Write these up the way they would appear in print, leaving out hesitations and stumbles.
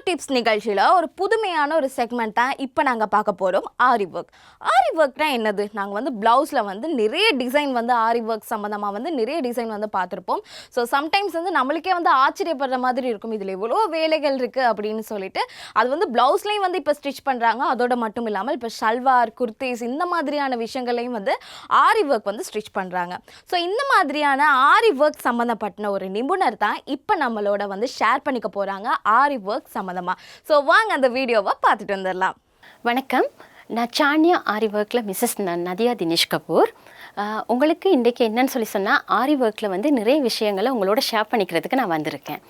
Tips நிகழ்ச்சியில் ஒரு புதுமையான ஒரு செக்மெண்ட் தான் இப்போ நாங்கள் பார்க்க போகிறோம். ஆரி ஒர்க். ஆரி ஒர்க்னா என்னது? நாங்கள் வந்து ப்ளவுஸில் வந்து நிறைய டிசைன் வந்து ஆரி ஒர்க் சம்மந்தமாக வந்து நிறைய டிசைன் வந்து பார்த்துருப்போம். ஸோ சம்டைம்ஸ் வந்து நம்மளுக்கே வந்து ஆச்சரியப்படுற மாதிரி இருக்கும், இதில் எவ்வளோ வேலைகள் இருக்குது அப்படின்னு சொல்லிட்டு. அது வந்து ப்ளவுஸ்லேயும் வந்து இப்போ ஸ்டிச் பண்ணுறாங்க. அதோட மட்டும் இல்லாமல் இப்போ ஷல்வார், குர்த்திஸ் இந்த மாதிரியான விஷயங்களையும் வந்து ஆரி ஒர்க் வந்து ஸ்டிச் பண்ணுறாங்க. ஸோ இந்த மாதிரியான ஆரி ஒர்க் சம்மந்தப்பட்ட ஒரு நிபுணர் தான் இப்போ நம்மளோட வந்து ஷேர் பண்ணிக்க போகிறாங்க ஆரி ஒர்க் சம்மந்தமாக. ஸோ வாங்க அந்த வீடியோவை பார்த்துட்டு வந்துடலாம். வணக்கம், நான் சான்யா ஆரி ஒர்க்கில் மிஸ்ஸஸ் நதியா தினேஷ்கபூர். உங்களுக்கு இன்றைக்கி என்னன்னு சொன்னால் ஆரி ஒர்க்கில் வந்து நிறைய விஷயங்களை உங்களோட ஷேர் பண்ணிக்கிறதுக்கு நான் வந்திருக்கேன்.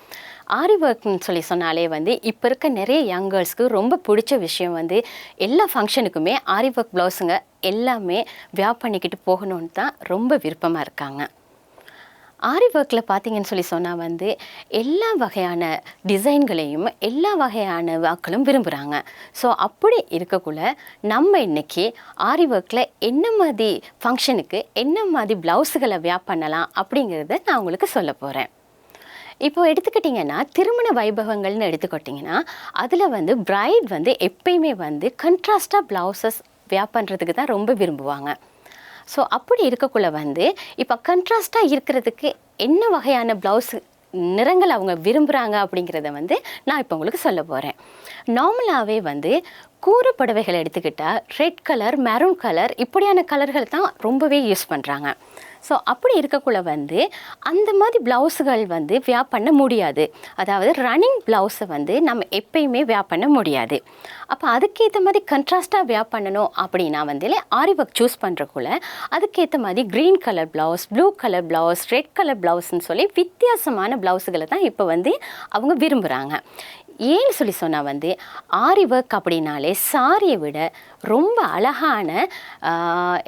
ஆரி ஒர்க்னு சொன்னாலே வந்து இப்போ இருக்க நிறைய யங் கேர்ள்ஸ்க்கு ரொம்ப பிடிச்ச விஷயம் வந்து எல்லா ஃபங்க்ஷனுக்குமே ஆரி ஒர்க் ப்ளவுஸுங்க எல்லாமே வியர் பண்ணிக்கிட்டு போகணுன்னு தான் ரொம்ப விருப்பமாக இருக்காங்க. ஆரி ஒர்க்கில் பார்த்தீங்கன்னு சொன்னால் வந்து எல்லா வகையான டிசைன்களையும் எல்லா வகையான வாக்களும் விரும்புகிறாங்க. ஸோ அப்படி இருக்கக்குள்ள நம்ம இன்றைக்கி ஆரி ஒர்க்கில் என்ன மாதிரி ஃபங்க்ஷனுக்கு என்ன மாதிரி ப்ளவுஸுகளை வியர் பண்ணலாம் அப்படிங்கிறத நான் உங்களுக்கு சொல்ல போகிறேன். இப்போ எடுத்துக்கிட்டிங்கன்னா திருமண வைபவங்கள்னு எடுத்துக்கிட்டிங்கன்னா அதில் வந்து பிரைட் வந்து எப்பயுமே வந்து கண்ட்ராஸ்டாக ப்ளவுசஸ் வியர் பண்ணுறதுக்கு தான் ரொம்ப விரும்புவாங்க. ஸோ அப்படி இருக்கக்குள்ள வந்து இப்போ கண்ட்ராஸ்டாக இருக்கிறதுக்கு என்ன வகையான ப்ளவுஸ் நிறங்கள் அவங்க விரும்புகிறாங்க அப்படிங்கிறத வந்து நான் இப்போ உங்களுக்கு சொல்ல போகிறேன். நார்மலாகவே வந்து கூறு புடவைகள் எடுத்துக்கிட்டால் ரெட் கலர், மெரூன் கலர் இப்படியான கலர்கள் தான் ரொம்பவே யூஸ் பண்ணுறாங்க. ஸோ அப்படி இருக்கக்குள்ள வந்து அந்த மாதிரி ப்ளவுஸுகள் வந்து வியர் பண்ண முடியாது. அதாவது ரன்னிங் ப்ளவுஸை வந்து நம்ம எப்பயுமே வியர் பண்ண முடியாது. அப்போ அதுக்கேற்ற மாதிரி கண்ட்ராஸ்டாக வியர் பண்ணணும் அப்படின்னா வந்து ஆரி ஒர்க் சூஸ் பண்ணுறக்குள்ள அதுக்கேற்ற மாதிரி green colour blouse, blue colour blouse, red colour ப்ளவுஸ்ன்னு சொல்லி வித்தியாசமான ப்ளவுஸுகளை தான் இப்போ வந்து அவங்க விரும்புகிறாங்க. ஏன்னு சொன்னால் வந்து ஆரி ஒர்க் அப்படின்னாலே சாரியை விட ரொம்ப அழகான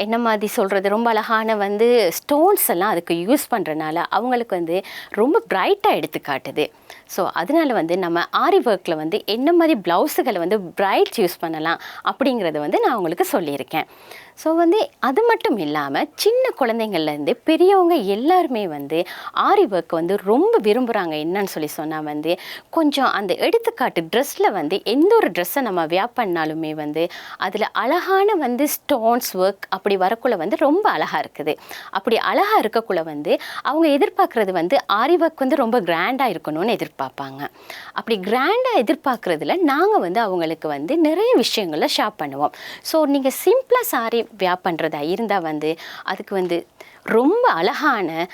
என்ன மாதிரி சொல்கிறது, ரொம்ப அழகான வந்து ஸ்டோன்ஸ் எல்லாம் அதுக்கு யூஸ் பண்ணுறனால அவங்களுக்கு வந்து ரொம்ப பிரைட்டாக எடுத்து காட்டுது. ஸோ அதனால் வந்து நம்ம ஆரி ஒர்க்கில் வந்து என்ன மாதிரி ப்ளவுஸுகளை வந்து பிரைட் யூஸ் பண்ணலாம் அப்படிங்கிறத வந்து நான் உங்களுக்கு சொல்லியிருக்கேன். ஸோ வந்து அது மட்டும் இல்லாமல் சின்ன குழந்தைங்கள்லேருந்து பெரியவங்க எல்லாருமே வந்து ஆரி ஒர்க் வந்து ரொம்ப விரும்புகிறாங்க. என்னன்னு சொன்னால் வந்து கொஞ்சம் அந்த எடுத்துக்காட்டு ட்ரெஸ்ஸில் வந்து எந்த ஒரு ட்ரெஸ்ஸை நம்ம வியர் பண்ணாலுமே வந்து அதில் அழகான வந்து ஸ்டோன்ஸ் ஒர்க் அப்படி வரக்குள்ள வந்து ரொம்ப அழகாக இருக்குது. அப்படி அழகாக இருக்கக்குள்ள வந்து அவங்க எதிர்பார்க்குறது வந்து ஆரி ஒர்க் வந்து ரொம்ப கிராண்டாக இருக்கணும்னு எதிர்பார்ப்பாங்க. அப்படி கிராண்டாக எதிர்பார்க்குறதுல நாங்கள் வந்து அவங்களுக்கு வந்து நிறைய விஷயங்களை ஷேர் பண்ணுவோம். ஸோ நீங்கள் சிம்பிளாக சாரி வியர் பண்ணுறதா இருந்தால் வந்து அதுக்கு வந்து ரொம்ப அழகான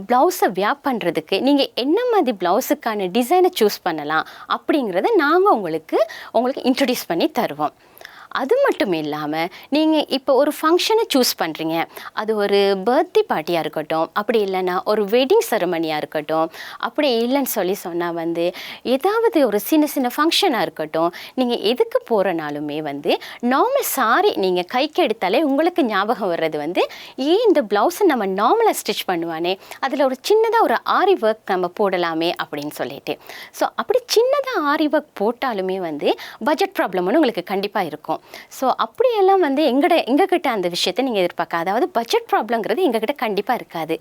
ப்ளவுஸை வியர் பண்ணுறதுக்கு நீங்கள் என்ன மாதிரி ப்ளவுஸுக்கான டிசைனை சூஸ் பண்ணலாம் அப்படிங்கிறத நாங்கள் உங்களுக்கு இன்ட்ரடியூஸ் பண்ணி தருவோம். அது மட்டும் இல்லாமல் நீங்கள் இப்போ ஒரு ஃபங்க்ஷனை சூஸ் பண்ணுறீங்க, அது ஒரு பர்த்டே பார்ட்டியாக இருக்கட்டும், அப்படி இல்லைன்னா ஒரு வெட்டிங் செரமனியாக இருக்கட்டும், அப்படி இல்லைன்னு சொன்னால் வந்து ஏதாவது ஒரு சின்ன சின்ன ஃபங்க்ஷனாக இருக்கட்டும், நீங்கள் எதுக்கு போகிறனாலுமே வந்து நார்மல் சாரி நீங்கள் கைக்கு எடுத்தாலே உங்களுக்கு ஞாபகம் வர்றது வந்து ஏன் இந்த ப்ளவுஸை நம்ம நார்மலாக ஸ்டிச் பண்ணுவானே அதில் ஒரு சின்னதாக ஒரு ஆரி ஒர்க் நம்ம போடலாமே அப்படின்னு சொல்லிட்டு. ஸோ அப்படி சின்னதாக ஆரி ஒர்க் போட்டாலுமே வந்து பட்ஜெட் ப்ராப்ளம்னு உங்களுக்கு கண்டிப்பாக இருக்கும். ஸோ அப்படியெல்லாம் வந்து எங்ககிட்ட அந்த விஷயத்தை நீங்கள் எதிர்பார்க்க, அதாவது பட்ஜெட் ப்ராப்ளங்கிறது எங்ககிட்ட கண்டிப்பாக இருக்காது.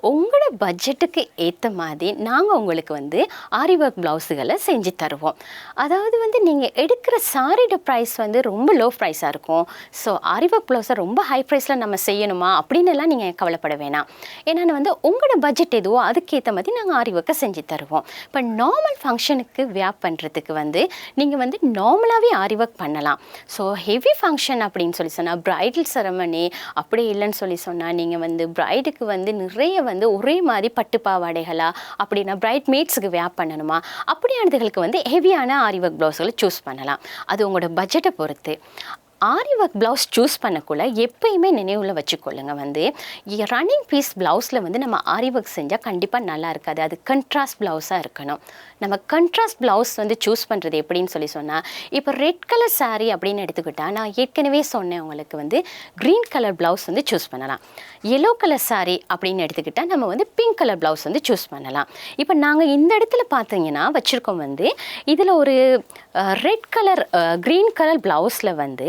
உங்களோட பட்ஜெட்டுக்கு ஏற்ற மாதிரி நாங்கள் உங்களுக்கு வந்து ஆரி ஒர்க் ப்ளவுஸுகளை செஞ்சு தருவோம். அதாவது வந்து நீங்கள் எடுக்கிற சாரியோட ப்ரைஸ் வந்து ரொம்ப லோ ப்ரைஸாக இருக்கும். ஸோ ஆரி ஒர்க் ப்ளவுஸை ரொம்ப ஹை ப்ரைஸில் நம்ம செய்யணுமா அப்படின்னு எல்லாம் நீங்கள் கவலைப்பட வேணாம். ஏன்னா வந்து உங்களோட பட்ஜெட் எதுவோ அதுக்கேற்ற மாதிரி நாங்கள் ஆரி ஒர்க்கை செஞ்சு தருவோம். இப்போ நார்மல் ஃபங்க்ஷனுக்கு வியர் பண்ணுறதுக்கு வந்து நீங்கள் வந்து நார்மலாகவே ஆரி ஒர்க் பண்ணலாம். ஸோ ஹெவி ஃபங்க்ஷன் அப்படின்னு சொன்னால் பிரைடல் செரமனி அப்படி இல்லைன்னு சொன்னால் நீங்கள் வந்து பிரைடுக்கு வந்து நிறைய வந்து ஒரே மாதிரி பட்டு பாவாடைகளா அப்படின்னா பிரைட் மேட்ஸுக்கு வியர் பண்ணணுமா அப்படியானதுகளுக்கு வந்து ஹெவியான ஆரி ஒர்க் ப்ளவுஸ்களை சூஸ் பண்ணலாம். அது உங்களோட பட்ஜெட்டை பொறுத்து. ஆரி ஒர்க் ப்ளவுஸ் சூஸ் பண்ணக்குள்ள எப்பயுமே நினைவில் வச்சுக்கொள்ளுங்க வந்து ரன்னிங் பீஸ் ப்ளவுஸில் வந்து நம்ம ஆரி ஒர்க் செஞ்சால் கண்டிப்பாக நல்லா இருக்காது. அது கண்ட்ராஸ்ட் ப்ளவுஸாக இருக்கணும். நம்ம கண்ட்ராஸ்ட் ப்ளவுஸ் வந்து சூஸ் பண்ணுறது எப்படின்னு சொன்னால் இப்போ ரெட் கலர் சாரீ அப்படின்னு எடுத்துக்கிட்டால் நான் ஏற்கனவே சொன்னேன் உங்களுக்கு வந்து க்ரீன் கலர் ப்ளவுஸ் வந்து சூஸ் பண்ணலாம். எல்லோ கலர் சாரீ அப்படின்னு எடுத்துக்கிட்டால் நம்ம வந்து பிங்க் கலர் ப்ளவுஸ் வந்து சூஸ் பண்ணலாம். இப்போ நாங்கள் இந்த இடத்துல பார்த்தீங்கன்னா வச்சுருக்கோம் வந்து இதில் ஒரு ரெட் கலர் க்ரீன் கலர் ப்ளவுஸில் வந்து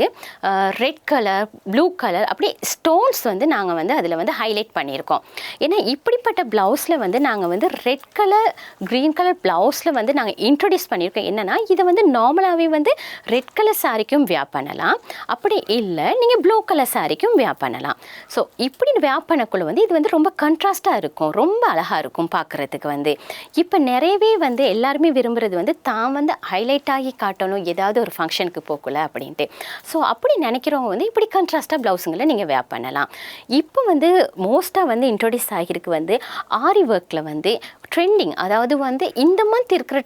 ரெட் கலர், ப்ளூ கலர் அப்படி ஸ்டோன்ஸ் வந்து நாங்கள் வந்து அதில் வந்து ஹைலைட் பண்ணியிருக்கோம். ஏன்னா இப்படிப்பட்ட ப்ளவுஸில் வந்து நாங்கள் வந்து ரெட் கலர், க்ரீன் கலர் ப்ளவுஸில் வந்து நாங்கள் இன்ட்ரடியூஸ் பண்ணியிருக்கோம். என்னென்னா இதை வந்து நார்மலாகவே வந்து ரெட் கலர் சாரிக்கும் வியர் பண்ணலாம், அப்படி இல்லை நீங்கள் ப்ளூ கலர் சாரிக்கும் வியர் பண்ணலாம். ஸோ இப்படி வியர் பண்ணக்குள்ள வந்து இது வந்து ரொம்ப கண்ட்ராஸ்டாக இருக்கும், ரொம்ப அழகாக இருக்கும் பார்க்குறதுக்கு வந்து. இப்போ நிறையவே வந்து எல்லாருமே விரும்புகிறது வந்து தான் வந்து ஹைலைட் ஆகி காட்டணும் ஏதாவது ஒரு ஃபங்க்ஷனுக்கு போகல அப்படின்ட்டு. ஸோ அப்படி நினைக்கிறவங்க வந்து இப்படி கண்ட்ராஸ்டாக ப்ளவுஸுங்களை நீங்கள் வேர் பண்ணலாம். இப்போ வந்து மோஸ்ட்டாக வந்து இன்ட்ரோடியூஸ் ஆகியிருக்கு வந்து ஆரி ஒர்க்கில் வந்து ட்ரெண்டிங், அதாவது வந்து இந்த மந்த் இருக்கிற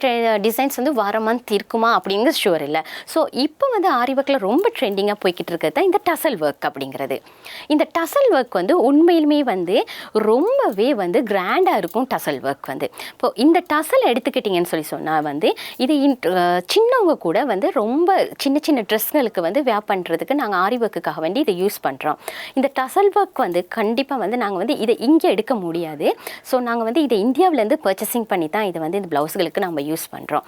டிசைன்ஸ் வந்து வார மந்த் இருக்குமா அப்படிங்கிறது ஷுவர் இல்லை. ஸோ இப்போ வந்து ஆரி ஒர்க்கில் ரொம்ப ட்ரெண்டிங்காக போய்கிட்டு இருக்கிறது தான் இந்த டசல் ஒர்க் அப்படிங்கிறது. இந்த டசல் ஒர்க் வந்து உண்மையிலுமே வந்து ரொம்பவே வந்து கிராண்டாக இருக்கும். டசல் ஒர்க் வந்து இப்போது இந்த டசல் எடுத்துக்கிட்டிங்கன்னு சொல்லி சொன்னால் வந்து இது சின்னவங்க கூட வந்து ரொம்ப சின்ன சின்ன ட்ரெஸ்களுக்கு வந்து வேர் பண்ணுறதுக்கு நாங்கள் ஆரி ஒர்க்குக்காக வேண்டி இதை யூஸ் பண்ணுறோம். இந்த டசல் ஒர்க் வந்து கண்டிப்பாக வந்து நாங்கள் வந்து இதை இங்கே எடுக்க முடியாது. ஸோ நாங்கள் வந்து இதை இந்தியாவிலேருந்து பர்ச்சேசிங் பண்ணி தான் இதை வந்து இந்த ப்ளவுஸ்களுக்கு நம்ம யூஸ் பண்ணுறோம்.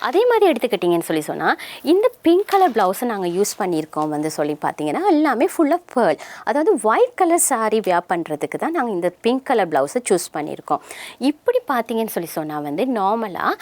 அதே மாதிரி எடுத்துக்கிட்டிங்கன்னு சொல்லி சொன்னால் இந்த பிங்க் கலர் ப்ளவுஸை நாங்கள் யூஸ் பண்ணியிருக்கோம் வந்து சொல்லி பார்த்தீங்கன்னா எல்லாமே ஃபுல்லாக பேர்ல், அதாவது ஒயிட் கலர் சாரீ வேர் பண்ணுறதுக்கு தான் நாங்கள் இந்த பிங்க் கலர் ப்ளவுஸை சூஸ் பண்ணியிருக்கோம். இப்படி பார்த்தீங்கன்னு சொல்லி சொன்னால் வந்து நார்மலாக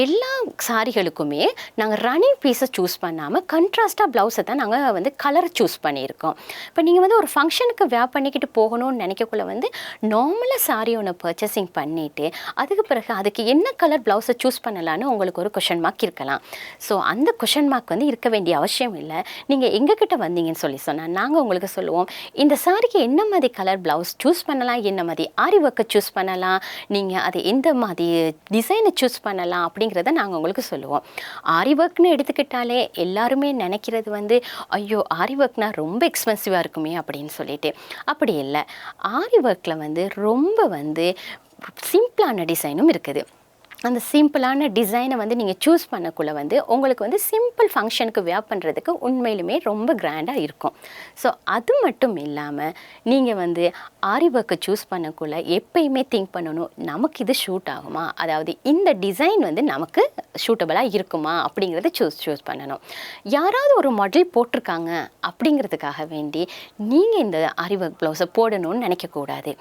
எல்லா சாரிகளுக்குமே நாங்கள் ரன்னிங் பீஸை சூஸ் பண்ணாமல் கண்ட்ராஸ்டாக ப்ளவுஸை தான் நாங்கள் வந்து கலரை சூஸ் பண்ணியிருக்கோம். இப்போ நீங்கள் வந்து ஒரு ஃபங்க்ஷனுக்கு வேர் பண்ணிக்கிட்டு போகணும்னு நினைக்கக்குள்ள வந்து நார்மலாக சாரி ஒன்று பர்ச்சேசிங் பண்ணிவிட்டு அதுக்கு பிறகு அதுக்கு என்ன கலர் ப்ளவுஸை சூஸ் பண்ணலான்னு உங்களுக்கு ஒரு கொஷன் மார்க் இருக்கலாம். ஸோ அந்த கொஷன் மார்க் வந்து இருக்க வேண்டிய அவசியம் இல்லை. நீங்கள் எங்ககிட்ட வந்தீங்கன்னு சொல்லி சொன்னால் நாங்கள் உங்களுக்கு சொல்லுவோம் இந்த சாரிக்கு என்ன மாதிரி கலர் ப்ளவுஸ் சூஸ் பண்ணலாம், என்ன மாதிரி ஆரி ஒர்க்கை சூஸ் பண்ணலாம், நீங்கள் அது எந்த மாதிரி டிசைனை சூஸ் பண்ணலாம் அப்படிங்கிறத நாங்கள் உங்களுக்கு சொல்லுவோம். ஆரி ஒர்க்னு எடுத்துக்கிட்டாலே எல்லாருமே நினைக்கிறது வந்து ஐயோ ஆரி ஒர்க்னா ரொம்ப எக்ஸ்பென்சிவாக இருக்குமே அப்படின்னு சொல்லிட்டு. அப்படி இல்லை, ஆரி ஒர்க்கில் வந்து ரொம்ப வந்து சிம்பிளான டிசைனும் இருக்குது. அந்த சிம்பிளான டிசைனை வந்து நீங்கள் சூஸ் பண்ணக்குள்ளே வந்து உங்களுக்கு வந்து சிம்பிள் ஃபங்க்ஷனுக்கு வேர் பண்ணுறதுக்கு உண்மையிலுமே ரொம்ப கிராண்டாக இருக்கும். ஸோ அது மட்டும் இல்லாமல் நீங்கள் வந்து ஆரி ஒர்க்கை சூஸ் பண்ணக்குள்ளே எப்பயுமே திங்க் பண்ணணும் நமக்கு இது ஷூட் ஆகுமா, அதாவது இந்த டிசைன் வந்து நமக்கு சூட்டபுளாக இருக்குமா அப்படிங்கிறத சூஸ் பண்ணணும். யாராவது ஒரு மாடல் போட்டிருக்காங்க அப்படிங்கிறதுக்காக வேண்டி நீங்கள் இந்த ஆரி ஒர்க் ப்ளவுஸை போடணும்னு நினைக்கக்கூடாது.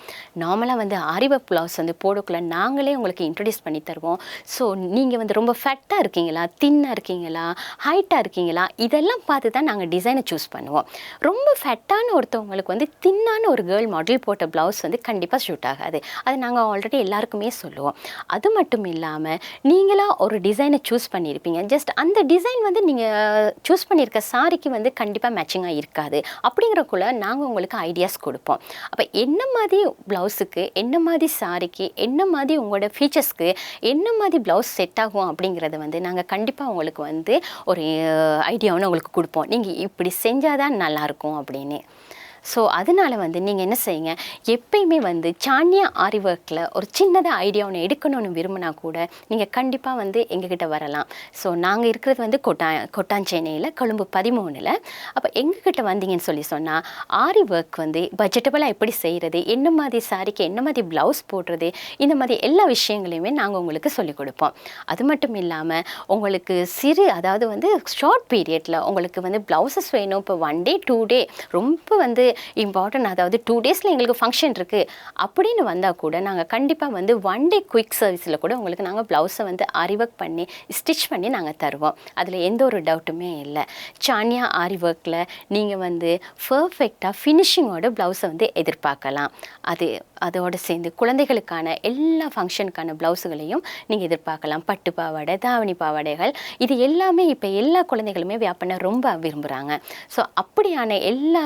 நார்மலாக வந்து ஆரி ஒர்க் ப்ளவுஸ் வந்து போடக்குள்ளே நாங்களே உங்களுக்கு இன்ட்ரடியூஸ் பண்ணி தருவோம். ஸோ நீங்கள் வந்து ரொம்ப ஃபேட்டாக இருக்கீங்களா, தின்னாக இருக்கீங்களா, ஹைட்டாக இருக்கீங்களா, இதெல்லாம் பார்த்து தான் நாங்கள் டிசைனை சூஸ் பண்ணுவோம். ரொம்ப ஃபேட்டான ஒருத்தவங்களுக்கு வந்து தின்னான ஒரு கேர்ள் மாடல் போட்ட ப்ளவுஸ் வந்து கண்டிப்பாக ஷூட் ஆகாது. அது நாங்கள் ஆல்ரெடி எல்லாருக்குமே சொல்லுவோம். அது மட்டும் இல்லாமல் நீங்களாக ஒரு டிசைனை சூஸ் பண்ணியிருப்பீங்க, ஜஸ்ட் அந்த டிசைன் வந்து நீங்கள் சூஸ் பண்ணியிருக்க சாரிக்கு வந்து கண்டிப்பாக மேட்சிங்காக இருக்காது. அப்படிங்கிறக்குள்ள நாங்கள் உங்களுக்கு ஐடியாஸ் கொடுப்போம். அப்போ என்ன மாதிரி ப்ளவுஸுக்கு, என்ன மாதிரி சாரிக்கு, என்ன மாதிரி உங்களோட ஃபீச்சர்ஸ்க்கு என்ன மாதிரி ப்ளவுஸ் செட் ஆகும் அப்படிங்கிறத வந்து நாங்கள் கண்டிப்பாக உங்களுக்கு வந்து ஒரு ஐடியாவும் உங்களுக்கு கொடுப்போம். நீங்கள் இப்படி செஞ்சால் தான் நல்லாயிருக்கும் அப்படின்னு. ஸோ அதனால் வந்து நீங்கள் என்ன செய்யுங்க, எப்பயுமே வந்து சான்யா ஆரி ஒர்க்கில் ஒரு சின்னதாக ஐடியா ஒன்று எடுக்கணும்னு விரும்பினா கூட நீங்கள் கண்டிப்பாக வந்து எங்ககிட்ட வரலாம். ஸோ நாங்கள் இருக்கிறது வந்து கொட்டாஞ்சேனையில் கொழும்பு 13. அப்போ எங்ககிட்ட வந்தீங்கன்னு சொல்லி சொன்னால் ஆரி ஒர்க் வந்து பட்ஜெட்டபுளாக எப்படி செய்கிறது, என்ன மாதிரி சாரிக்கு என்ன மாதிரி ப்ளவுஸ் போடுறது, இந்த மாதிரி எல்லா விஷயங்களையுமே நாங்கள் உங்களுக்கு சொல்லிக் கொடுப்போம். அது மட்டும் இல்லாமல் உங்களுக்கு அதாவது வந்து ஷார்ட் பீரியடில் உங்களுக்கு வந்து ப்ளவுசஸ் வேணும், இப்போ 1 day 2 day ரொம்ப வந்து இம்பார்ட்டன்ட், அதாவது 2 daysல எங்களுக்கு ஃபங்க்ஷன் இருக்குது அப்படின்னு வந்தால் கூட நாங்கள் கண்டிப்பாக வந்து 1 day குயிக் சர்வீஸில் கூட உங்களுக்கு நாங்கள் ப்ளவுஸை வந்து ஆரி ஒர்க் பண்ணி ஸ்டிச் பண்ணி நாங்கள் தருவோம். அதில் எந்த ஒரு டவுட்டுமே இல்லை. சான்யா ஆரி ஒர்க்கில் நீங்கள் வந்து பர்ஃபெக்டாக ஃபினிஷிங்கோட ப்ளவுஸை வந்து எதிர்பார்க்கலாம். அதோடு சேர்ந்து குழந்தைகளுக்கான எல்லா ஃபங்க்ஷனுக்கான ப்ளவுஸுகளையும் நீங்கள் எதிர்பார்க்கலாம். பட்டு பாவாடை, தாவணி பாவாடைகள், இது எல்லாமே இப்போ எல்லா குழந்தைகளுமே வியர் பண்ண ரொம்ப விரும்புகிறாங்க. ஸோ அப்படியான எல்லா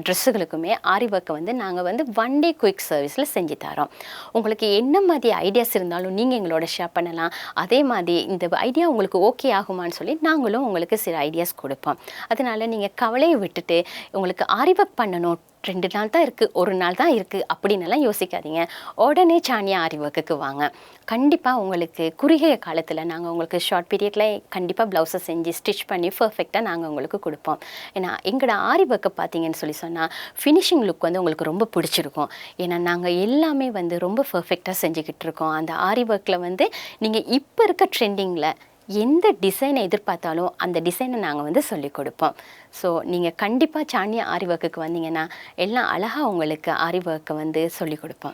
ட்ரெஸ்ஸுகளுக்குமே ஆரி ஒர்க்கை வந்து நாங்கள் வந்து 1 day குயிக் சர்வீஸில் செஞ்சு தரோம். உங்களுக்கு என்ன மாதிரி ஐடியாஸ் இருந்தாலும் நீங்கள் எங்களோட ஷேர் பண்ணலாம். அதே மாதிரி இந்த ஐடியா உங்களுக்கு ஓகே ஆகுமான்னு சொல்லி நாங்களும் உங்களுக்கு சில ஐடியாஸ் கொடுப்போம். அதனால் நீங்கள் கவலையை விட்டுட்டு உங்களுக்கு ஆரி ஒர்க் பண்ணணும், 2 நாள் தான் இருக்குது, 1 நாள் தான் இருக்குது அப்படின்னெல்லாம் யோசிக்காதீங்க. உடனே சான்யா ஆரி ஒர்க்குக்கு வாங்க. கண்டிப்பாக உங்களுக்கு குறுகிய காலத்தில் நாங்கள் உங்களுக்கு ஷார்ட் பீரியடில் கண்டிப்பாக ப்ளவுஸை செஞ்சு ஸ்டிச் பண்ணி பர்ஃபெக்டாக நாங்கள் உங்களுக்கு கொடுப்போம். ஏன்னா எங்களோட ஆரி ஒர்க்கை பார்த்தீங்கன்னு சொல்லி சொன்னால் ஃபினிஷிங் லுக் வந்து உங்களுக்கு ரொம்ப பிடிச்சிருக்கும். ஏன்னா நாங்கள் எல்லாமே வந்து ரொம்ப பர்ஃபெக்டாக செஞ்சுக்கிட்டு இருக்கோம். அந்த ஆரி ஒர்க்கில் வந்து நீங்கள் இப்போ இருக்க ட்ரெண்டிங்கில் எந்த டிசைனை எதிர்பார்த்தாலும் அந்த டிசைனை நாங்கள் வந்து சொல்லிக் கொடுப்போம். ஸோ நீங்கள் கண்டிப்பாக சான்யா ஆரி ஒர்க்குக்கு வந்தீங்கன்னா எல்லாம் அழகாக உங்களுக்கு ஆரி ஒர்க்கை வந்து சொல்லிக் கொடுப்போம்.